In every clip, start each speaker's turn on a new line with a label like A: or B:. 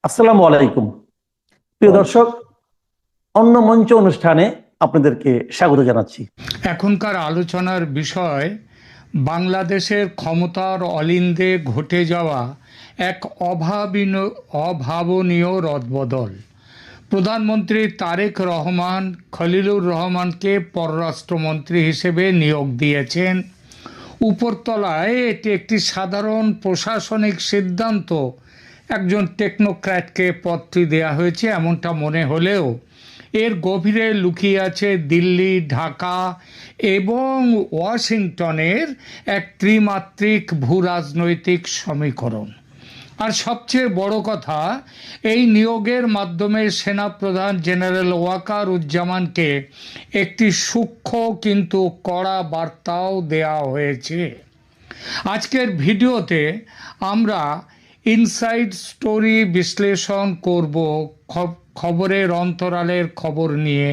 A: আসসালামু আলাইকুম প্রিয় দর্শক, অন্য মঞ্চ অনুষ্ঠানে আপনাদেরকে স্বাগত জানাচ্ছি।
B: এখনকার আলোচনার বিষয় বাংলাদেশের ক্ষমতার অলিন্দে ঘটে যাওয়া এক অভাবনীয় রদবদল। প্রধানমন্ত্রী তারেক রহমান খলিলুর রহমানকে পররাষ্ট্রমন্ত্রী হিসেবে নিয়োগ দিয়েছেন। উপরতলায় এটি একটি সাধারণ প্রশাসনিক সিদ্ধান্ত, একজন টেকনোক্র্যাটকে পদটি দেয়া হয়েছে এমনটা মনে হলেও এর গভীরে লুকিয়ে আছে দিল্লি, ঢাকা এবং ওয়াশিংটনের এক ত্রিমাত্রিক ভূরাজনৈতিক সমীকরণ। আর সবচেয়ে বড় কথা, এই নিয়োগের মাধ্যমে সেনাপ্রধান জেনারেল ওয়াকারুজ্জামানকে একটি সূক্ষ্ম কিন্তু কড়া বার্তাও দেয়া হয়েছে। আজকের ভিডিওতে আমরা ইনসাইড স্টোরি বিশ্লেষণ করব খবরের অন্তরালের খবর নিয়ে,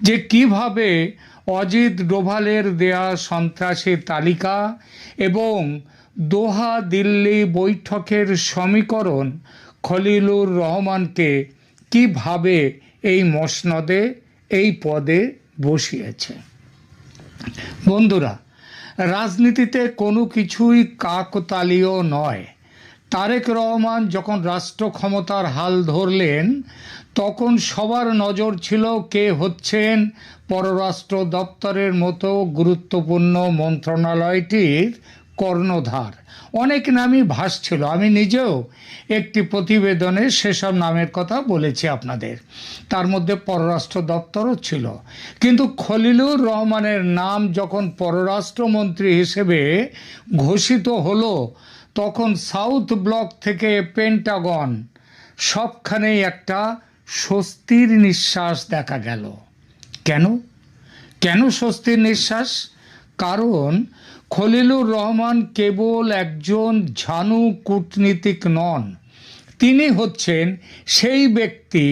B: যে কিভাবে অজিত ডোভালের দেয়া সন্ত্রাসী তালিকা এবং দোহা দিল্লি বৈঠকের সমীকরণ খলিলুর রহমানকে কিভাবে এই মসনদে, এই পদে বসিয়েছে। বন্ধুরা, রাজনীতিতে কোনো কিছুই কাকতালীয় নয়। তারেক রহমান যখন রাষ্ট্র ক্ষমতার হাল ধরলেন তখন সবার নজর ছিল কে হচ্ছেন পররাষ্ট্র দপ্তরের মতো গুরুত্বপূর্ণ মন্ত্রণালয়টির কর্ণধার। অনেক নামই ভাসছিল, আমি নিজেও একটি প্রতিবেদনে সেসব নামের কথা বলেছি আপনাদের, তার মধ্যে পররাষ্ট্র দপ্তরও ছিল। কিন্তু খলিলুর রহমানের নাম যখন পররাষ্ট্রমন্ত্রী হিসেবে ঘোষিত হলো তখন সাউথ ব্লক থেকে পেন্টাগন সবখানেই একটা স্বস্তির নিঃশ্বাস দেখা গেল। কেন কেন স্বস্তির নিঃশ্বাস? কারণ খলিলুর রহমান কেবল একজন ঝানু কূটনীতিক নন, তিনি হচ্ছেন সেই ব্যক্তি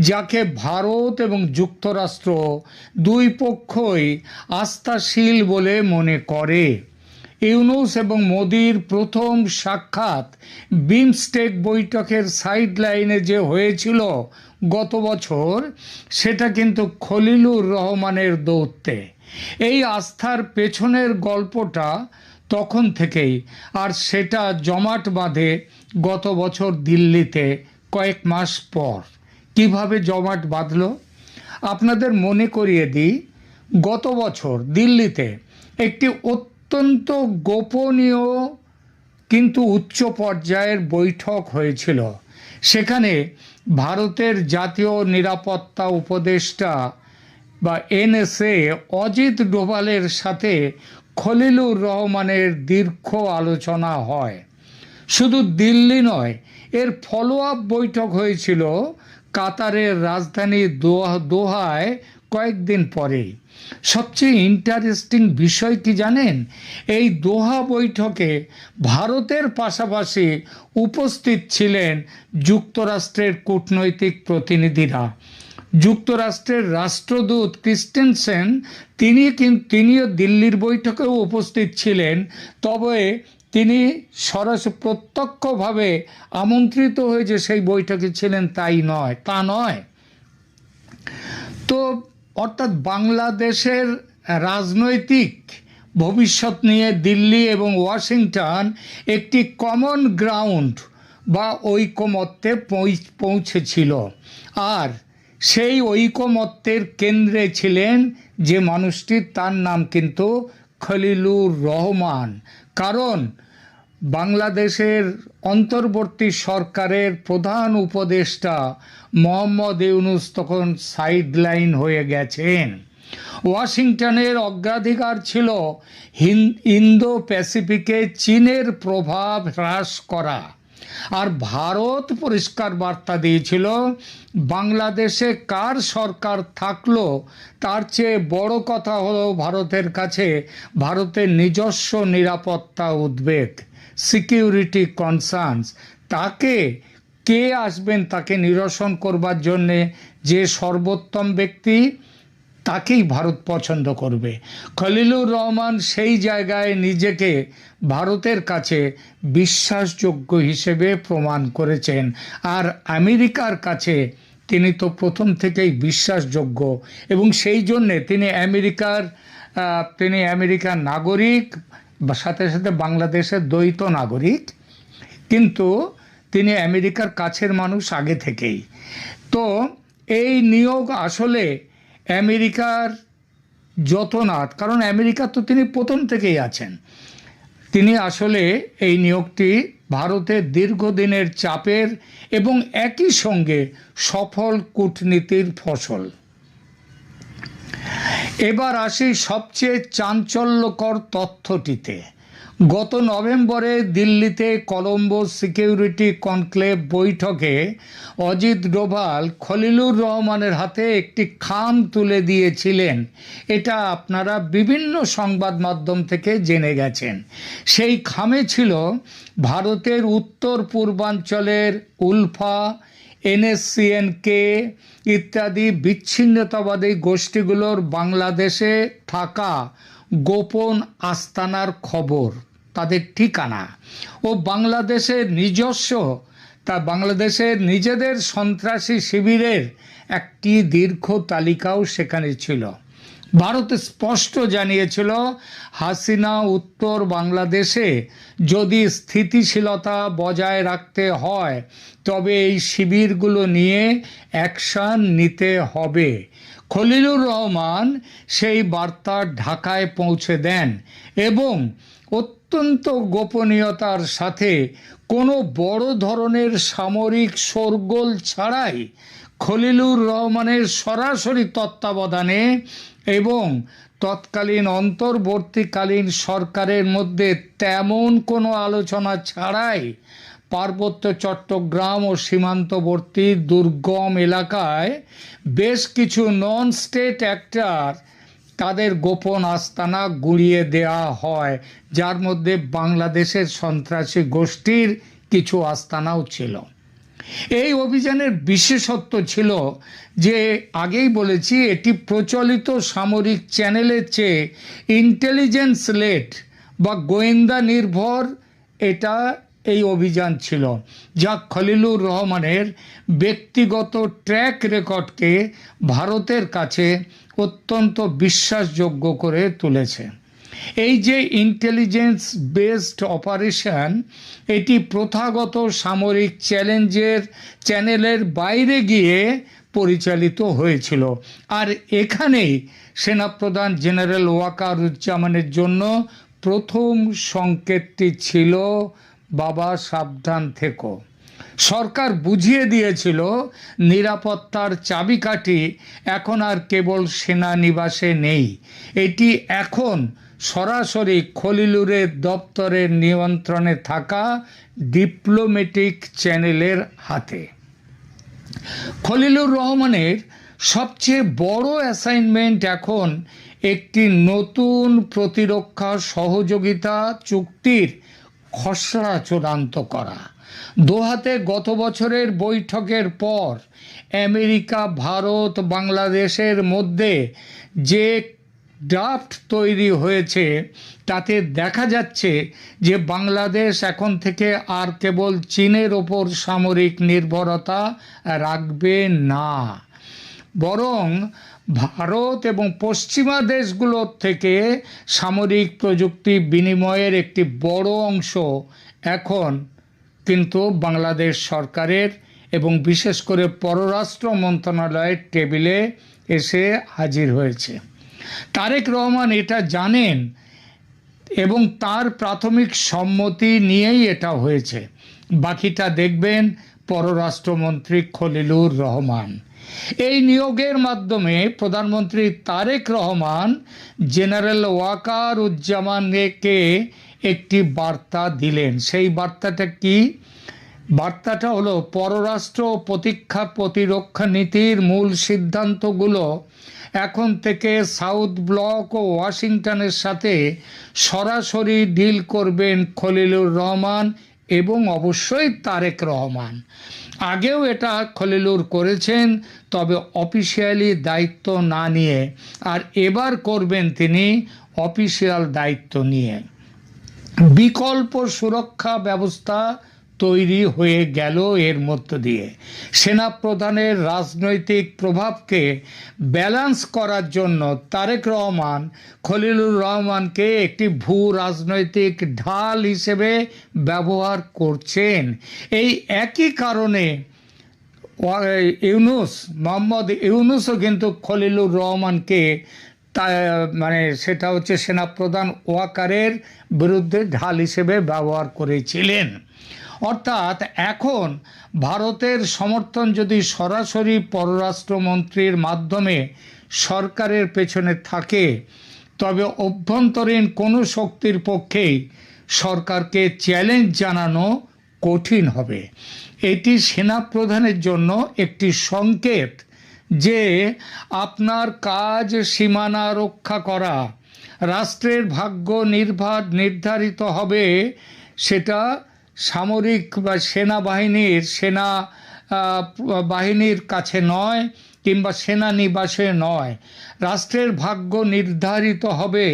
B: যাকে ভারত এবং যুক্তরাষ্ট্র দুই পক্ষই আস্থাশীল বলে মনে করে। ইউনূস এবং মোদির প্রথম সাক্ষাৎ বিমস্টেক বৈঠকের সাইডলাইনে যে হয়েছিল গত বছর, সেটা কিন্তু খলিলুর রহমানের দৌত্যে। এই আস্থার পেছনের গল্পটা তখন থেকেই, আর সেটা জমাট বাঁধে গত বছর দিল্লিতে কয়েক মাস পর। কিভাবে জমাট বাঁধল আপনাদের মনে করিয়ে দিই। গত বছর দিল্লিতে একটি অত্যন্ত গোপনীয় কিন্তু উচ্চ পর্যায়ের বৈঠক হয়েছিল। সেখানে ভারতের জাতীয় নিরাপত্তা উপদেষ্টা বা এনএসএ অজিত ডোভালের সাথে খলিলুর রহমানের দীর্ঘ আলোচনা হয়। শুধু দিল্লি নয়, এর ফলো আপ বৈঠক হয়েছিল কাতারের রাজধানী দোহায় কয়েকদিন পরেই। সবচেয়ে ইন্টারেস্টিং বিষয় কি জানেন? এই দোহা বৈঠকে ভারতের পাশাপাশি উপস্থিত ছিলেন যুক্তরাষ্ট্রের কূটনৈতিক প্রতিনিধিরা। যুক্তরাষ্ট্রের রাষ্ট্রদূত ক্রিস্টেনসেন তিনিও দিল্লির বৈঠকেও উপস্থিত ছিলেন, তবে তিনি সরাসরি প্রত্যক্ষভাবে আমন্ত্রিত হয়ে যে সেই বৈঠকে ছিলেন তা নয়। তো অর্থাৎ বাংলাদেশের রাজনৈতিক ভবিষ্যৎ নিয়ে দিল্লি এবং ওয়াশিংটন একটি কমন গ্রাউন্ড বা ঐকমত্যে পৌঁছেছিল। আর সেই ঐকমত্যের কেন্দ্রে ছিলেন যে মানুষটি, তার নাম কিন্তু খলিলুর রহমান। কারণ বাংলাদেশের অন্তর্বর্তী সরকারের প্রধান উপদেষ্টা মোহাম্মদ ইউনূস তখন সাইডলাইন হয়ে গেছেন। ওয়াশিংটনের অগ্রাধিকার ছিল ইন্দো প্যাসিফিকে চীনের প্রভাব হ্রাস করা, আর ভারত পরিষ্কার বার্তা দিয়েছিল বাংলাদেশে কার সরকার থাকলো তার চেয়ে বড় কথা হলো ভারতের কাছে ভারতের নিজস্ব নিরাপত্তা উদ্বেগ, সিকিউরিটি কনসার্নস। তাকে আসবেন তাকে নিরসন করবার জন্যে যে সর্বোত্তম ব্যক্তি, তাকেই ভারত পছন্দ করবে। খলিলুর রহমান সেই জায়গায় নিজেকে ভারতের কাছে বিশ্বাসযোগ্য হিসেবে প্রমাণ করেছেন, আর আমেরিকার কাছে তিনি তো প্রথম থেকেই বিশ্বাসযোগ্য, এবং সেই জন্যে তিনি আমেরিকার নাগরিক, সাথে সাথে বাংলাদেশের দ্বৈত নাগরিক, কিন্তু তিনি আমেরিকার কাছের মানুষ আগে থেকেই। তো এই নিয়োগ আসলে আমেরিকার যতনাথ, কারণ আমেরিকা তো তিনি প্রথম থেকেই আছেন, তিনি আসলে এই নিয়োগটি ভারতের দীর্ঘদিনের চাপের এবং একই সঙ্গে সফল কূটনীতির ফসল। এবার আসি সবচেয়ে চাঞ্চল্যকর তথ্যটিতে। গত নভেম্বরে দিল্লিতে কলম্বো সিকিউরিটি কনক্লেভ বৈঠকে অজিত ডোভাল খলিলুর রহমানের হাতে একটি খাম তুলে দিয়েছিলেন। এটা আপনারা বিভিন্ন সংবাদ মাধ্যম থেকে জেনে গেছেন। সেই খামে ছিল ভারতের উত্তর পূর্বাঞ্চলের উলফা, NSCN-K ইত্যাদি বিচ্ছিন্নতাবাদী গোষ্ঠীগুলোর বাংলাদেশে থাকা গোপন আস্তানার খবর, তাদের ঠিকানা ও বাংলাদেশের নিজেদের সন্ত্রাসী শিবিরের একটি দীর্ঘ তালিকাও সেখানে ছিল। ভারত স্পষ্ট জানিয়েছিল, হাসিনা উত্তর বাংলাদেশে যদি স্থিতিশীলতা বজায় রাখতে হয় তবে এই শিবিরগুলো নিয়ে অ্যাকশন নিতে হবে। খলিলুর রহমান সেই বার্তা ঢাকায় পৌঁছে দেন এবং অত্যন্ত গোপনীয়তার সাথে কোনো বড় ধরনের সামরিক শোরগোল ছাড়াই খলিলুর রহমানের সরাসরি তত্ত্বাবধানে এবং তৎকালীন অন্তর্বর্তীকালীন সরকারের মধ্যে তেমন কোনো আলোচনা ছাড়াই পার্বত্য চট্টগ্রাম ও সীমান্তবর্তী দুর্গম এলাকায় বেশ কিছু নন স্টেট অ্যাক্টর তাদের গোপন আস্তানা গুঁড়িয়ে দেওয়া হয়, যার মধ্যে বাংলাদেশের সন্ত্রাসী গোষ্ঠীর কিছু আস্তানাও ছিল। এই অভিযানের বিশেষত্ব ছিল যে, আগেই বলেছি, এটি প্রচলিত সামরিক চ্যানেলের চেয়ে ইন্টেলিজেন্স লেড বা গোয়েন্দা নির্ভর এই অভিযান ছিল, যা খলিলুর রহমানের ব্যক্তিগত ট্র্যাক রেকর্ডকে ভারতের কাছে অত্যন্ত বিশ্বাসযোগ্য করে তুলেছে। এই যে ইন্টেলিজেন্স বেসড অপারেশন, এটি প্রথাগত সামরিক চ্যানেলের বাইরে গিয়ে পরিচালিত হয়েছিল, আর এখানেই সেনাপ্রধান জেনারেল ওয়াকারুজ্জামানের জন্য প্রথম সংকেতটি ছিল, বাবা সাবধান থেকো। সরকার বুঝিয়ে দিয়েছিল নিরাপত্তার চাবিকাঠি এখন আর কেবল সেনানিবাসে নেই, এটি এখন সরাসরি খলিলুরের দপ্তরের নিয়ন্ত্রণে থাকা ডিপ্লোম্যাটিক চ্যানেলের হাতে। খলিলুর রহমানের সবচেয়ে বড় অ্যাসাইনমেন্ট এখন একটি নতুন প্রতিরক্ষা সহযোগিতা চুক্তির খসড়া চূড়ান্ত করা। দোহাতে গত বছরের বৈঠকের পর আমেরিকা, ভারত, বাংলাদেশের মধ্যে যে ড্রাফট তৈরি হয়েছে তাতে দেখা যাচ্ছে যে বাংলাদেশ এখন থেকে আর কেবল চীনের ওপর সামরিক নির্ভরতা রাখবে না, বরং ভারত এবং পশ্চিমা দেশগুলোর থেকে সামরিক প্রযুক্তি বিনিময়ের একটি বড় অংশ এখন কিন্তু বাংলাদেশ সরকারের এবং বিশেষ করে পররাষ্ট্র মন্ত্রণালয়ের টেবিলে এসে হাজির হয়েছে। তারেক রহমান এটা জানেন এবং তার প্রাথমিক সম্মতি নিয়েই এটা হয়েছে। বাকিটা দেখবেন পররাষ্ট্রমন্ত্রী খলিলুর রহমান। এই নিয়োগের মাধ্যমে প্রধানমন্ত্রী তারেক রহমান জেনারেল ওয়াকারুজ্জামানকে একটি বার্তা দিলেন। সেই বার্তাটা কি? বার্তাটা হলো, পররাষ্ট্র ও প্রতিরক্ষা নীতির মূল সিদ্ধান্তগুলো এখন থেকে সাউথ ব্লক ও ওয়াশিংটনের সাথে সরাসরি ডিল করবেন খলিলুর রহমান এবং অবশ্যই তারেক রহমান। আগেও এটা খলিলুর করেছেন, তবে অফিসিয়ালি দায়িত্ব না নিয়ে, আর এবার করবেন তিনি অফিসিয়াল দায়িত্ব নিয়ে। বিকল্প সুরক্ষা ব্যবস্থা তৈরি হয়ে গেল এর মধ্য দিয়ে। সেনাপ্রধানের রাজনৈতিক প্রভাবকে ব্যালেন্স করার জন্য তারেক রহমান খলিলুর রহমানকে একটি ভূ রাজনৈতিক ঢাল হিসেবে ব্যবহার করছেন। এই একই কারণে মোহাম্মদ ইউনূসও কিন্তু খলিলুর রহমানকে মানে সেটা হচ্ছে সেনাপ্রধান ওয়াকারের বিরুদ্ধে ঢাল হিসেবে ব্যবহার করেছিলেন। অর্থাৎ এখন ভারতের সমর্থন যদি সরাসরি পররাষ্ট্রমন্ত্রীর মাধ্যমে সরকারের পেছনে থাকে, তবে অভ্যন্তরীণ কোনো শক্তির পক্ষেই সরকারকে চ্যালেঞ্জ জানানো কঠিন হবে। এটি সেনাপ্রধানের জন্য একটি সংকেত যে আপনার কাজ সীমানা রক্ষা করা, রাষ্ট্রের ভাগ্য নির্ধারিত হবে সেটা সামরিক বা সেনাবাহিনীর কাছে নয়, কিংবা সেনানিবাসে নয়। রাষ্ট্রের ভাগ্য নির্ধারিত হবে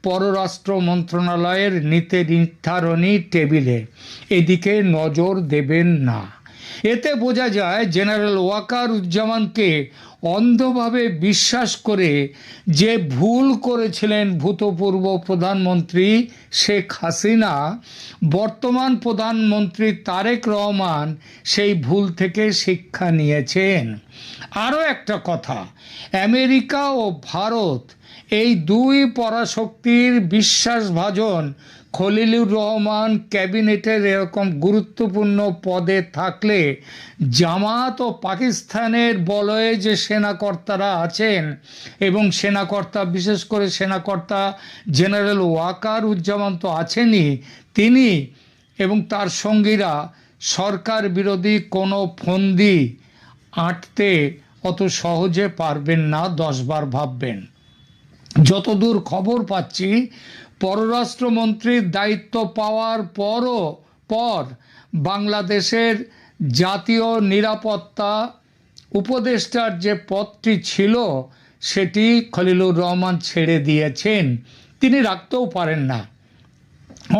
B: পররাষ্ট্র মন্ত্রণালয়ের নীতি নির্ধারণী টেবিলে। এদিকে নজর দেবেন না। এতে বোঝা যায় জেনারেল ওয়াকারুজ্জামানকে অন্ধভাবে বিশ্বাস করে যে ভুল করেছিলেন ভূতপূর্ব প্রধানমন্ত্রী শেখ হাসিনা, বর্তমান প্রধানমন্ত্রী তারেক রহমান সেই ভুল থেকে শিক্ষা নিয়েছেন। আরও একটা কথা, আমেরিকা ও ভারত এই দুই পরাশক্তির বিশ্বাসভাজন খলিলুর রহমান ক্যাবিনেটের এরকম গুরুত্বপূর্ণ পদে থাকলে জামাত ও পাকিস্তানের বলয়ে যে সেনাকর্তারা আছেন, এবং সেনাকর্তা বিশেষ করে সেনাকর্তা জেনারেল ওয়াকারুজ্জামান তো আছেনই, তিনি এবং তার সঙ্গীরা সরকার বিরোধী কোনো ফন্দি আঁটতে অত সহজে পারবেন না, 10 বার ভাববেন। যতদূর খবর পাচ্ছি, পররাষ্ট্রমন্ত্রীর দায়িত্ব পাওয়ার পর বাংলাদেশের জাতীয় নিরাপত্তা উপদেষ্টার যে পদটি ছিল সেটি খলিলুর রহমান ছেড়ে দিয়েছেন। তিনি রাখতেও পারেন না।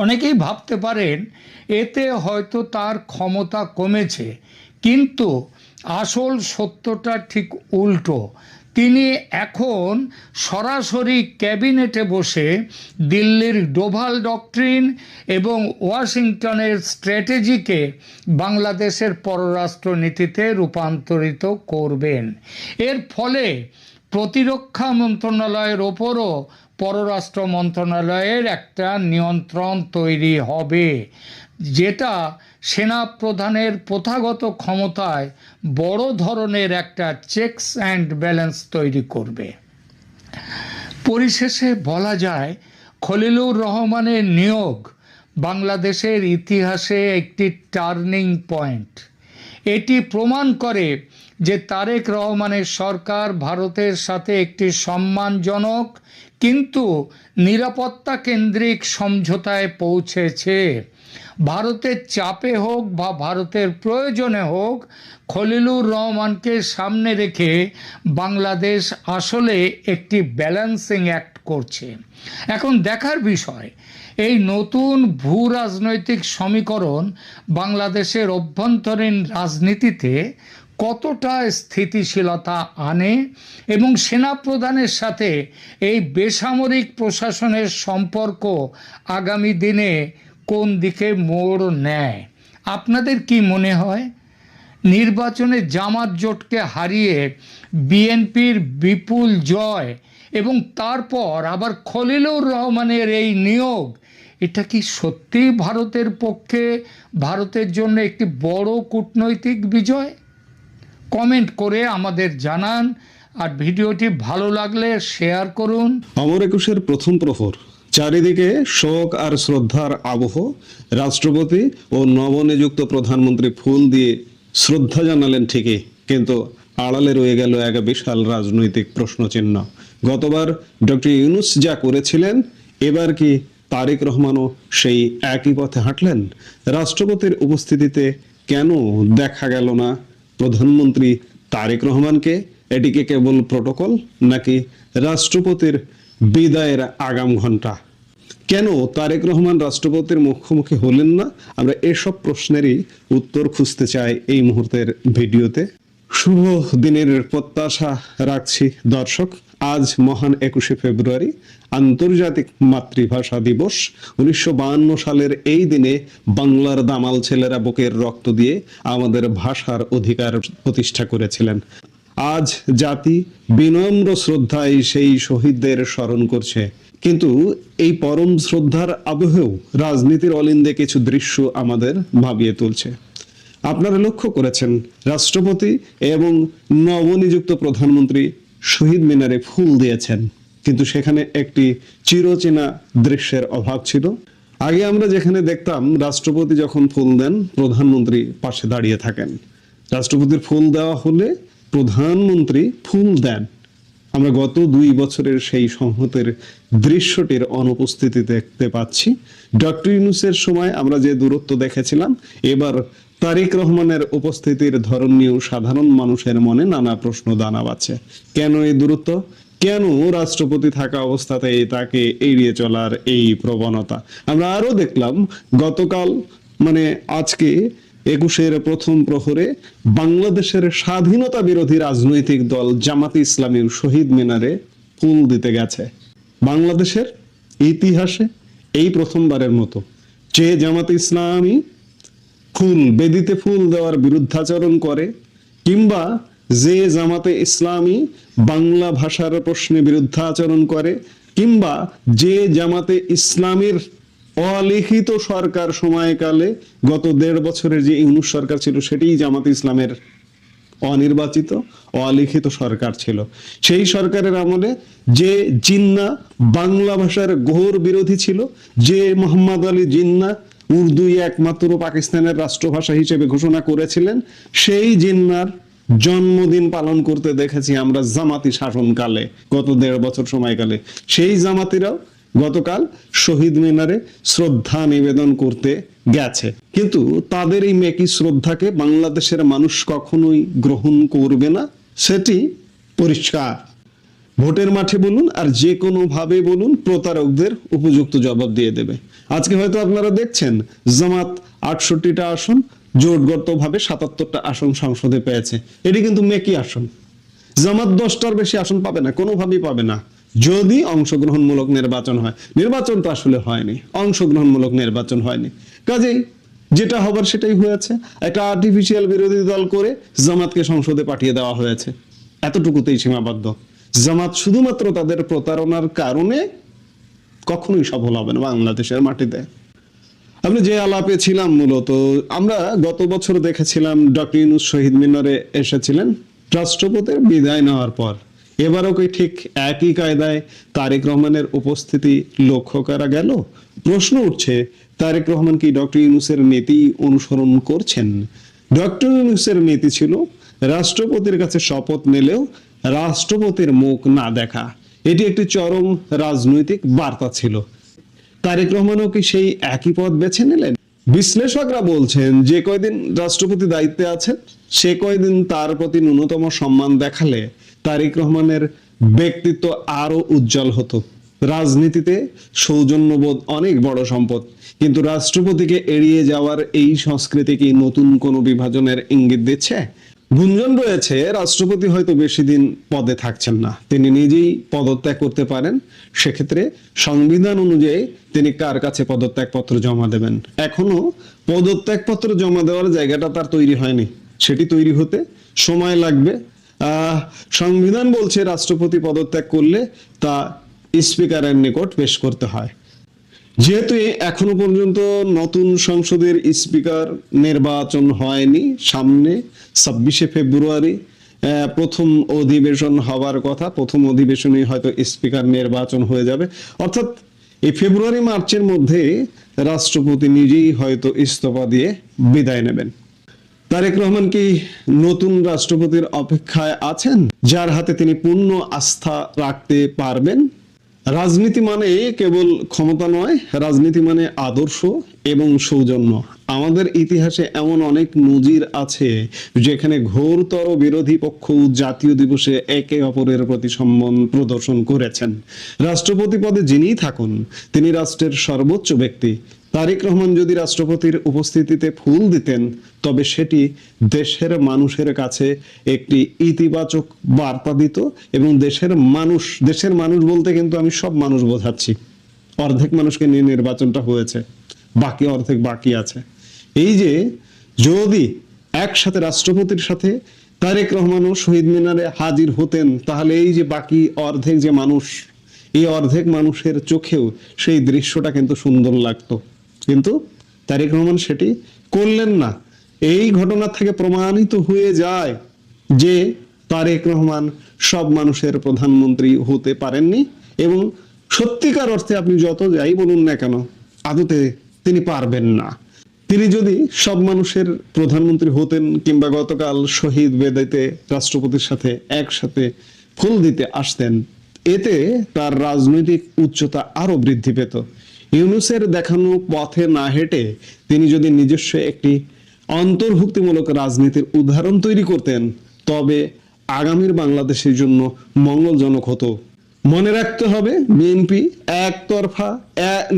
B: অনেকেই ভাবতে পারেন এতে হয়তো তার ক্ষমতা কমেছে, কিন্তু আসল সত্যটা ঠিক উল্টো। তিনি এখন সরাসরি ক্যাবিনেটে বসে দিল্লির ডোভাল ডক্ট্রিন এবং ওয়াশিংটনের স্ট্র্যাটেজিকে বাংলাদেশের পররাষ্ট্র নীতিতে রূপান্তরিত করবেন। এর ফলে প্রতিরক্ষা মন্ত্রণালয়ের ওপরও পররাষ্ট্র মন্ত্রণালয়ের একটা নিয়ন্ত্রণ তৈরি হবে, যেটা সেনা প্রধানের প্রথাগত ক্ষমতায় বড় ধরনের একটা চেকস অ্যান্ড ব্যালেন্স তৈরি করবে। পরিশেষে বলা যায়, খলিলুর রহমানের নিয়োগ বাংলাদেশের ইতিহাসে একটি টার্নিং পয়েন্ট। এটি প্রমাণ করে যে তারেক রহমানের সরকার ভারতের সাথে একটি সম্মানজনক কিন্তু নিরাপত্তা কেন্দ্রিক সমঝোতায় পৌঁছেছে। ভারতের চাপে হোক বা ভারতের প্রয়োজনে হোক, খলিলুর রহমানকে সামনে রেখে বাংলাদেশ আসলে একটি ব্যালেন্সিং অ্যাক্ট করছে। এখন দেখার বিষয়, এই নতুন ভূ রাজনৈতিক সমীকরণ বাংলাদেশের অভ্যন্তরীণ রাজনীতিতে কতটা স্থিতিশীলতা আনে, এবং সেনাপ্রধানের সাথে এই বেসামরিক প্রশাসনের সম্পর্ক আগামী দিনে কোন দিকে মোড় নেয়। আপনাদের কি মনে হয়? নির্বাচনে জামাত জোটকে হারিয়ে বিএনপির বিপুল জয় এবং তারপর আবার খলিলুর রহমানের এই নিয়োগ, এটা কি সত্যি ভারতের পক্ষে, ভারতের জন্য একটি বড় কূটনৈতিক বিজয়? কমেন্ট করে আমাদের জানান, আর ভিডিওটি ভালো লাগলে শেয়ার করুন।
C: অমর একুশের প্রথম প্রহর, চারিদিকে শোক আর শ্রদ্ধার আবহ। রাষ্ট্রপতি ও নবনিযুক্ত প্রধানমন্ত্রী ফুল দিয়ে শ্রদ্ধা জানালেন ঠিকই, কিন্তু আড়ালে রয়ে গেল এক বিশাল রাজনৈতিক প্রশ্নচিহ্ন। গতবার ডক্টর ইউনূস যা করেছিলেন, এবার কি তারেক রহমানও সেই একই পথে হাঁটলেন? রাষ্ট্রপতির উপস্থিতিতে কেন দেখা গেল না প্রধানমন্ত্রী তারেক রহমানকে? এটি কি কেবল প্রটোকল, নাকি রাষ্ট্রপতির বিদায়ের আগাম ঘন্টা? কেন তারেক রহমান রাষ্ট্রপতির মুখোমুখি হলেন না? আমরা এসব প্রশ্নেরই উত্তর খুঁজতে চাই এই মুহূর্তের ভিডিওতে। শুভ দিনের প্রত্যাশা রাখছি দর্শক। আজ মহান 21শে ফেব্রুয়ারি, আন্তর্জাতিক মাতৃভাষা দিবস। 1952 সালের এই দিনে বাংলার দামাল ছেলেরা বুকের রক্ত দিয়ে আমাদের ভাষার অধিকার প্রতিষ্ঠা করেছিলেন। আজ জাতি বিনম্র শ্রদ্ধায় সেই শহীদদের স্মরণ করছে, কিন্তু এই পরম শ্রদ্ধার আবহেও রাজনীতির অলিন্দে কিছু দৃশ্য আমাদের ভাবিয়ে তুলছে। আপনারা লক্ষ্য করেছেন, রাষ্ট্রপতি এবং নবনিযুক্ত প্রধানমন্ত্রী শহীদ মিনারে ফুল দিয়েছেন, কিন্তু সেখানে একটি চিরচেনা দৃশ্যের অভাব ছিল। আগে আমরা যেখানে দেখতাম রাষ্ট্রপতি যখন ফুল দেন, প্রধানমন্ত্রী পাশে দাঁড়িয়ে থাকেন। রাষ্ট্রপতির ফুল দেওয়া হলে প্রধানমন্ত্রী ফুল দেন। আমরা গত 2 বছরের সেই সংহতের দৃশ্যটির অনুপস্থিতি দেখতে পাচ্ছি। ডক্টর ইউনূসের সময় আমরা যে দূরত্ব দেখেছিলাম, এবার তারেক রহমানের উপস্থিতির ধরন নিয়েও সাধারণ মানুষের মনে নানা প্রশ্ন দানা বাঁধছে। কেন এই দূরত্ব? কেন রাষ্ট্রপতি থাকা অবস্থাতে তাকে এড়িয়ে চলার এই প্রবণতা? আমরা আরো দেখলাম গতকাল, আজকে 21-এর প্রথম প্রহরে বাংলাদেশের স্বাধীনতা বিরোধী রাজনৈতিক দল জামাতে ইসলামী শহীদ মিনারে ফুল দিতে গেছে। বাংলাদেশের ইতিহাসে এই প্রথমবারের মতো যে জামাতে ইসলামী বেদিতে ফুল দেওয়ার বিরুদ্ধাচরণ করে, কিংবা যে জামাতে ইসলামী বাংলা ভাষার প্রশ্নে বিরুদ্ধাচরণ করে, কিংবা যে জামাতে ইসলামীর অলিখিত সরকার সময়কালে গত 1.5 বছরের যে ইউনূস সরকার ছিল, সেটাই জামাতে ইসলামের অনির্বাচিত অলিখিত সরকার ছিল। সেই সরকারের আমলে যে জিন্না বাংলা ভাষার ঘোর বিরোধী ছিল, যে মোহাম্মদ আলী জিন্না উর্দুই একমাত্র পাকিস্তানের রাষ্ট্রভাষা হিসেবে ঘোষণা করেছিলেন, সেই জিন্নার জন্মদিন পালন করতে দেখেছি আমরা জামাতি শাসনকালে, গত 1.5 বছর সময়কালে। সেই জামাতিরাও গতকাল শহীদ মিনারে শ্রদ্ধা নিবেদন করতে গেছে, কিন্তু তাদের এই মেকি শ্রদ্ধাকে বাংলাদেশের মানুষ কখনোই গ্রহণ করবে না, সেটি পরিষ্কার। ভোটের মাঠে বলুন আর যে কোনো ভাবে বলুন, প্রতারকদের উপযুক্ত জবাব দিয়ে দেবে। আজকে হয়তো আপনারা দেখছেন জামাত 68টা আসন, জোটগতভাবে 77টা আসন সংসদে পেয়েছে। এটি কিন্তু মেকি আসন। জামাত 10টার বেশি আসন পাবে না, কোনোভাবেই পাবে না, যদি অংশগ্রহণমূলক নির্বাচন হয়। নির্বাচন তো আসলে হয়নি, অংশগ্রহণমূলক নির্বাচন হয়নি। কাজেই যেটা হবার সেটাই হয়েছে। একটা আর্টিফিশিয়াল বিরোধী দল করে জামাতকে সংসদে পাঠিয়ে দেওয়া হয়েছে, এতটুকুতেই সীমাবদ্ধ। জামাত শুধুমাত্র তাদের প্রতারণার কারণে কখনোই সফল হবে না বাংলাদেশের মাটিতে। আমি যে আলাপে ছিলাম, মূলত আমরা গত বছর দেখেছিলাম ডক্টর ইউনূস শহীদ মিনারে এসেছিলেন রাষ্ট্রপতির বিদায় নেওয়ার পর। এবারও কি ঠিক একই কায়দায় তারেক রহমানের উপস্থিতি লক্ষ্য করা গেল? প্রশ্ন উঠছে, তারেক রহমান কি ডক্টর ইউনূসের নীতি অনুসরণ করছেন? ডক্টর ইউনূসের নীতি ছিল রাষ্ট্রপতির কাছে শপথ নিলেও রাষ্ট্রপতির মুখ না দেখা। এটি একটি চরম রাজনৈতিক বার্তা ছিল। তারেক রহমানও কি সেই একই পথ বেছে নিলেন? বিশ্লেষকরা বলছেন, যে কয়দিন রাষ্ট্রপতি দায়িত্বে আছেন সে কয়দিন তার প্রতি ন্যূনতম সম্মান দেখালে তারেক রহমানের ব্যক্তিত্ব আরো উজ্জ্বল হতো। রাজনীতিতে সৌজন্যবোধ অনেক বড় সম্পদ, কিন্তু রাষ্ট্রপতিকে এড়িয়ে যাওয়ার এই সংস্কৃতি কি নতুন কোনো বিভাজনের ইঙ্গিত দিচ্ছে? গুঞ্জন রয়েছে রাষ্ট্রপতি হয়তো বেশি দিন পদে থাকছেন না, তিনি নিজেই পদত্যাগ করতে পারেন। সেক্ষেত্রে সংবিধান অনুযায়ী তিনি কার কাছে পদত্যাগপত্র জমা দেবেন? এখনো পদত্যাগপত্র জমা দেওয়ার জায়গাটা তার তৈরি হয়নি, সেটি তৈরি হতে সময় লাগবে। সংবিধান বলছে রাষ্ট্রপতি পদত্যাগ করলে তা স্পিকারের নিকট পেশ করতে হয়। যেহেতু এখনো পর্যন্ত নতুন সংসদের স্পিকার নির্বাচন হয়নি, সামনে 26শে ফেব্রুয়ারি প্রথম অধিবেশন হওয়ার কথা, প্রথম অধিবেশনে হয়তো স্পিকার নির্বাচন হয়ে যাবে। অর্থাৎ এই ফেব্রুয়ারি মার্চের মধ্যে রাষ্ট্রপতি নিজেই হয়তো ইস্তফা দিয়ে বিদায় নেবেন। তারেক রহমান কি নতুন রাষ্ট্রপতির অপেক্ষায় আছেন, যার হাতে তিনি পূর্ণ আস্থা রাখতে পারবেন? রাজনীতি মানে কেবল ক্ষমতা নয়, রাজনীতি মানে আদর্শ। এবং সৌজন্য। আমাদের ইতিহাসে এমন অনেক নজির আছে যেখানে ঘোরতর বিরোধী পক্ষ জাতীয় দিবসে একে অপরের প্রতি সম্মান প্রদর্শন করেছেন। রাষ্ট্রপতি পদে যিনিই থাকুন, তিনি রাষ্ট্রের সর্বোচ্চ ব্যক্তি। তারেক রহমান যদি রাষ্ট্রপতির উপস্থিতিতে ফুল দিতেন, তবে সেটি দেশের মানুষের কাছে একটি ইতিবাচক বার্তা দিত এবং দেশের মানুষ বলতে কিন্তু আমি সব মানুষ বোঝাচ্ছি। অর্ধেক মানুষকে নিয়ে নির্বাচনটা হয়েছে, বাকি অর্ধেক বাকি আছে। এই যে যদি একসাথে রাষ্ট্রপতির সাথে তারেক রহমানও শহীদ মিনারে হাজির হতেন, তাহলে এই যে বাকি অর্ধেক যে মানুষ, এই অর্ধেক মানুষের চোখেও সেই দৃশ্যটা কিন্তু সুন্দর লাগতো। কিন্তু তারেক রহমান সেটি করলেন না। এই ঘটনা থেকে প্রমাণিত হয়ে যায় যে তারেক রহমান সব মানুষের প্রধানমন্ত্রী হতে পারেননি এবং সত্যিকার অর্থে আপনি যত যাই বলুন না কেন, আদতে তিনি পারবেন না। তিনি যদি সব মানুষের প্রধানমন্ত্রী হতেন কিংবা গতকাল শহীদ বেদিতে রাষ্ট্রপতির সাথে একসাথে ফুল দিতে আসতেন, এতে তার রাজনৈতিক উচ্চতা আরো বৃদ্ধি পেত। ইউনূসের দেখানো পথে না হেঁটে তিনি যদি নিজস্ব একটি অন্তর্ভুক্তিমূলক রাজনীতির উদাহরণ তৈরি করতেন, তবে আগামীর বাংলাদেশের জন্য মঙ্গলজনক হতো। মনে রাখতে হবে, বিএনপি একতরফা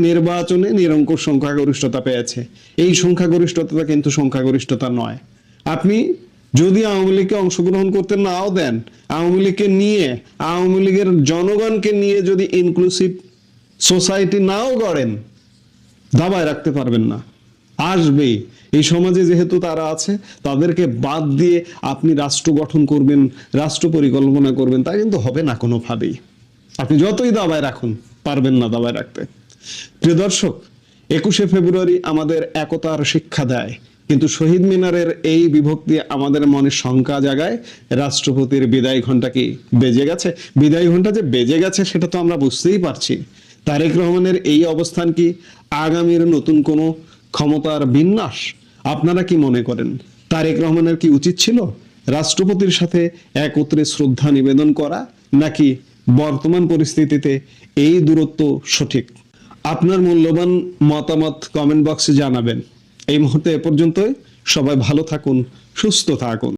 C: নির্বাচনে নিরঙ্কুশ সংখ্যাগরিষ্ঠতা পেয়েছে। এই সংখ্যাগরিষ্ঠতা কিন্তু সংখ্যাগরিষ্ঠতা নয়। আপনি যদি আওয়ামী লীগকে অংশগ্রহণ করতে নাও দেন, আওয়ামী লীগের জনগণকে নিয়ে যদি ইনক্লুসিভ সোসাইটি নাও গড়েন, দাবায় রাখতে পারবেন না। আসবেই। এই সমাজে যেহেতু তারা আছে, তাদেরকে বাদ দিয়ে আপনি রাষ্ট্র গঠন করবেন, রাষ্ট্র পরিকল্পনা করবেন, তা কিন্তু হবে না কোনোভাবেই। আপনি যতই দাবায় রাখুন, পারবেন না দাবায় রাখতে। প্রিয় দর্শক, 21শে ফেব্রুয়ারি আমাদের একতার শিক্ষা দেয়, কিন্তু শহীদ মিনারের এই বিভক্তি আমাদের মনে শঙ্কা জাগায়। রাষ্ট্রপতির বিদায় ঘন্টা কি বেজে গেছে? বিদায় ঘন্টা যে বেজে গেছে সেটা তো আমরা বুঝতেই পারছি। তারেক রহমানের এই অবস্থান কি আগামীর নতুন কোনো ক্ষমতার বিন্যাস? আপনারা কি মনে করেন? তারেক রহমানের কি উচিত ছিল রাষ্ট্রপতির সাথে একত্রে শ্রদ্ধা নিবেদন করা, নাকি বর্তমান পরিস্থিতিতে এই দূরত্ব সঠিক? আপনার মূল্যবান মতামত কমেন্ট বক্সে জানাবেন। এই মুহূর্তে এ পর্যন্তই। সবাই ভালো থাকুন, সুস্থ থাকুন।